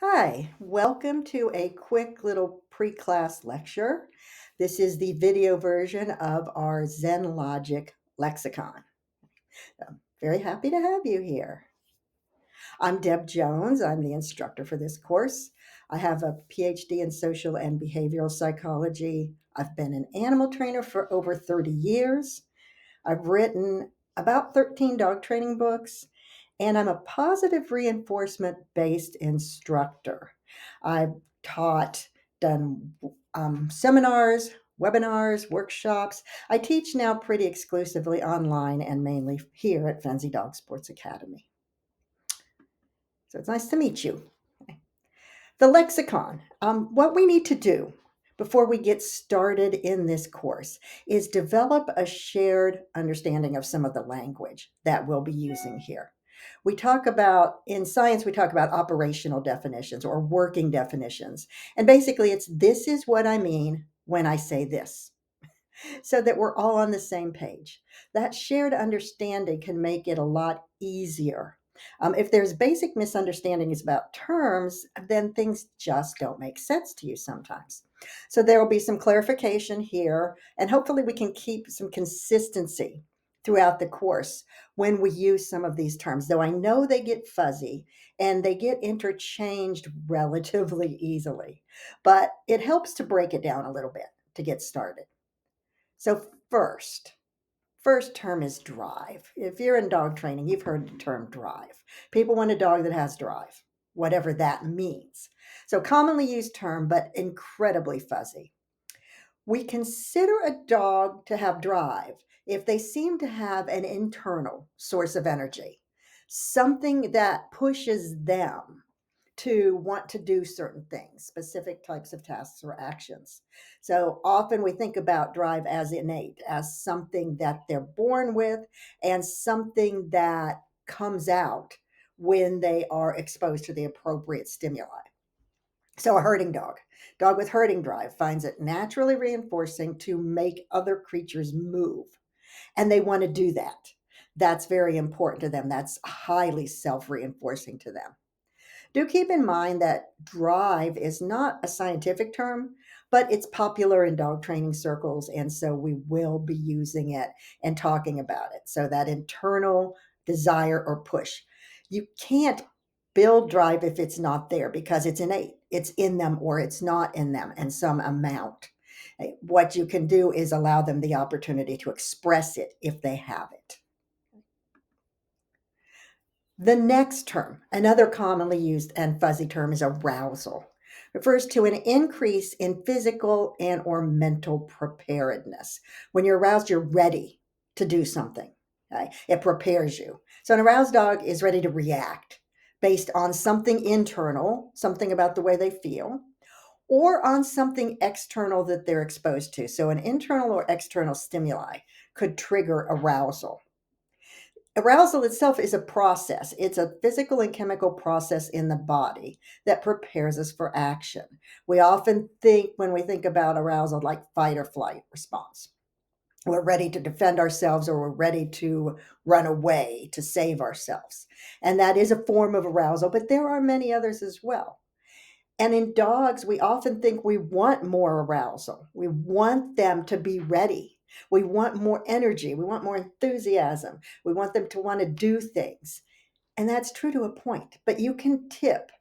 Hi, welcome to a quick little pre-class lecture. This is the video version of our Zen Logic Lexicon. I'm very happy to have you here. I'm Deb Jones. I'm the instructor for this course. I have a PhD in social and behavioral psychology. I've been an animal trainer for over 30 years. I've written about 13 dog training books, and I'm a positive reinforcement based instructor. I've taught, done seminars, webinars, workshops. I teach now pretty exclusively online and mainly here at Fenzi Dog Sports Academy. So it's nice to meet you. The lexicon. What we need to do before we get started in this course is develop a shared understanding of some of the language that we'll be using here. In science, we talk about operational definitions or working definitions. And basically, it's this is what I mean when I say this, so that we're all on the same page. That shared understanding can make it a lot easier. If there's basic misunderstandings about terms, then things just don't make sense to you sometimes. So there will be some clarification here, and hopefully we can keep some consistency throughout the course when we use some of these terms, though I know they get fuzzy and they get interchanged relatively easily, but it helps to break it down a little bit to get started. So first term is drive. If you're in dog training, you've heard the term drive. People want a dog that has drive, whatever that means. So commonly used term, but incredibly fuzzy. We consider a dog to have drive if they seem to have an internal source of energy, something that pushes them to want to do certain things, specific types of tasks or actions. So often we think about drive as innate, as something that they're born with and something that comes out when they are exposed to the appropriate stimuli. So a herding dog with herding drive finds it naturally reinforcing to make other creatures move. And they want to do that. That's very important to them. That's highly self reinforcing to them. Do keep in mind that drive is not a scientific term, but it's popular in dog training circles. And so we will be using it and talking about it. So that internal desire or push. You can't build drive if it's not there because it's innate. It's in them or it's not in them in some amount. What you can do is allow them the opportunity to express it if they have it. The next term, another commonly used and fuzzy term, is arousal. Refers to an increase in physical and or mental preparedness. When you're aroused, you're ready to do something. Okay? It prepares you. So an aroused dog is ready to react based on something internal, something about the way they feel, or on something external that they're exposed to. So an internal or external stimuli could trigger arousal. Arousal itself is a process. It's a physical and chemical process in the body that prepares us for action. We often think, when we think about arousal, like fight or flight response. We're ready to defend ourselves or we're ready to run away to save ourselves. And that is a form of arousal, but there are many others as well. And in dogs, we often think we want more arousal. We want them to be ready. We want more energy. We want more enthusiasm. We want them to want to do things. And that's true to a point. But you can tip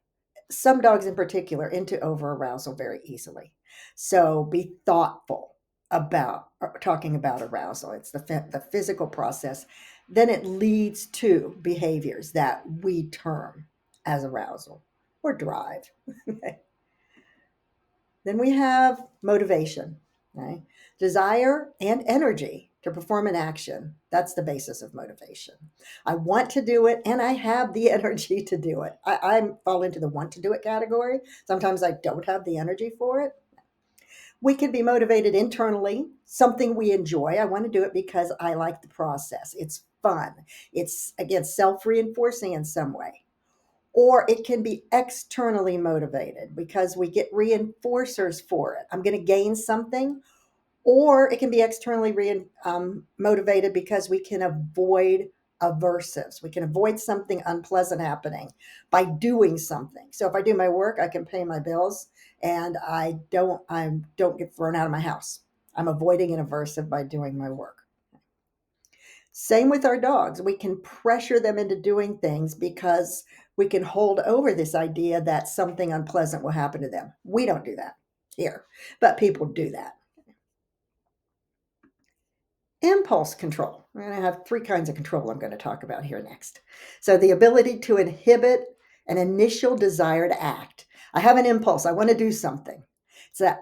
some dogs in particular into over arousal very easily. So be thoughtful about talking about arousal. It's the physical process. Then it leads to behaviors that we term as arousal or drive. Then we have motivation, right? Desire and energy to perform an action. That's the basis of motivation. I want to do it and I have the energy to do it. I fall into the want to do it category. Sometimes I don't have the energy for it. We can be motivated internally, something we enjoy. I want to do it because I like the process. It's fun. It's, again, self reinforcing in some way. Or it can be externally motivated because we get reinforcers for it. I'm going to gain something. Or it can be externally motivated because we can avoid aversives. We can avoid something unpleasant happening by doing something. So if I do my work, I can pay my bills and I don't get thrown out of my house. I'm avoiding an aversive by doing my work. Same with our dogs. We can pressure them into doing things because we can hold over this idea that something unpleasant will happen to them. We don't do that here, but people do that. Impulse control. We're going to have three kinds of control I'm going to talk about here next. So, the ability to inhibit an initial desire to act. I have an impulse. I want to do something. So,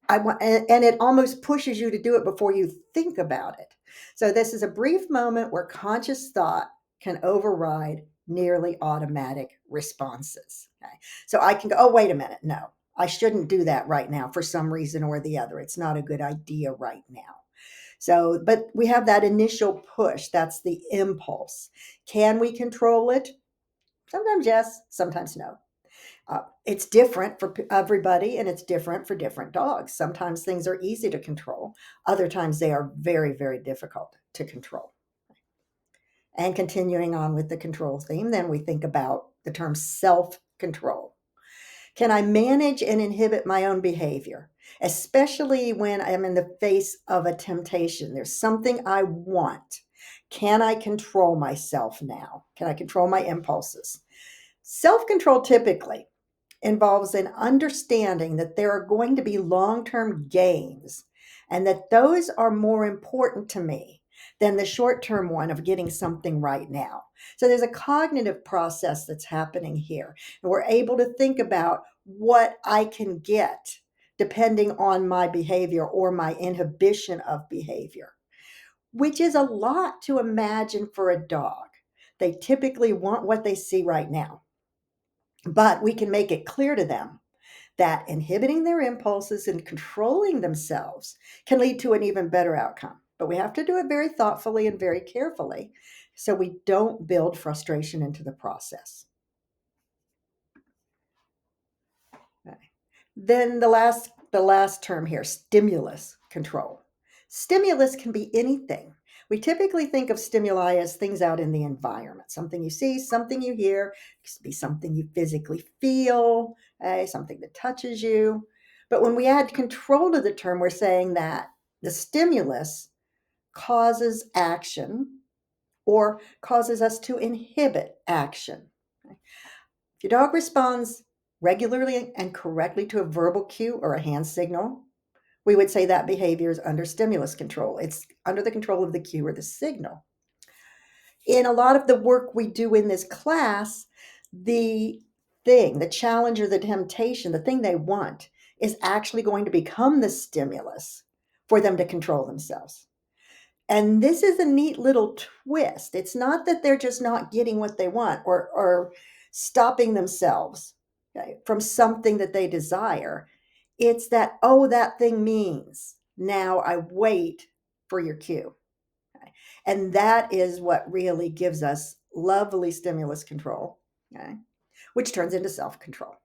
I want, and it almost pushes you to do it before you think about it. So, this is a brief moment where conscious thought can override nearly automatic responses. Okay. So, I can go, oh, wait a minute. No, I shouldn't do that right now for some reason or the other. It's not a good idea right now. So, but we have that initial push. That's the impulse. Can we control it? Sometimes yes, sometimes no. It's different for everybody and it's different for different dogs. Sometimes things are easy to control, other times they are very, very difficult to control. And continuing on with the control theme, then we think about the term self control. Can I manage and inhibit my own behavior, especially when I'm in the face of a temptation? There's something I want. Can I control myself now? Can I control my impulses? Self control typically involves an understanding that there are going to be long term gains and that those are more important to me than the short term one of getting something right now. So there's a cognitive process that's happening here. And we're able to think about what I can get depending on my behavior or my inhibition of behavior, which is a lot to imagine for a dog. They typically want what they see right now, but we can make it clear to them that inhibiting their impulses and controlling themselves can lead to an even better outcome. But we have to do it very thoughtfully and very carefully so we don't build frustration into the process. Okay. Then the last term here, stimulus control. Stimulus can be anything. We typically think of stimuli as things out in the environment, something you see, something you hear. It could be something you physically feel, something that touches you. But when we add control to the term, we're saying that the stimulus causes action or causes us to inhibit action. If your dog responds regularly and correctly to a verbal cue or a hand signal, we would say that behavior is under stimulus control. It's under the control of the cue or the signal. In a lot of the work we do in this class, the challenge or the temptation, the thing they want is actually going to become the stimulus for them to control themselves. And this is a neat little twist. It's not that they're just not getting what they want or stopping themselves, okay, from something that they desire. It's that, oh, that thing means now I wait for your cue. Okay? And that is what really gives us lovely stimulus control, okay, which turns into self control.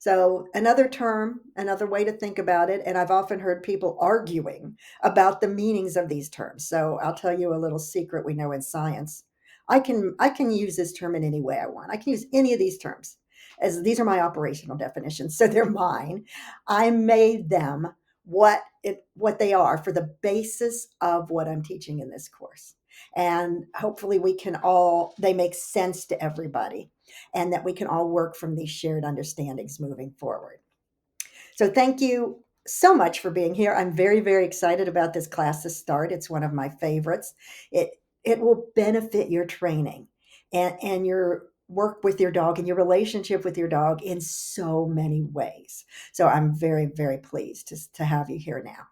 So, another term, another way to think about it, and I've often heard people arguing about the meanings of these terms. So, I'll tell you a little secret we know in science. I can use this term in any way I want. I can use any of these terms as these are my operational definitions, so they're mine. I made them what they are for the basis of what I'm teaching in this course. And hopefully they make sense to everybody and that we can all work from these shared understandings moving forward. So thank you so much for being here. I'm very, very excited about this class to start. It's one of my favorites. It will benefit your training and your work with your dog and your relationship with your dog in so many ways. So I'm very, very pleased to have you here now.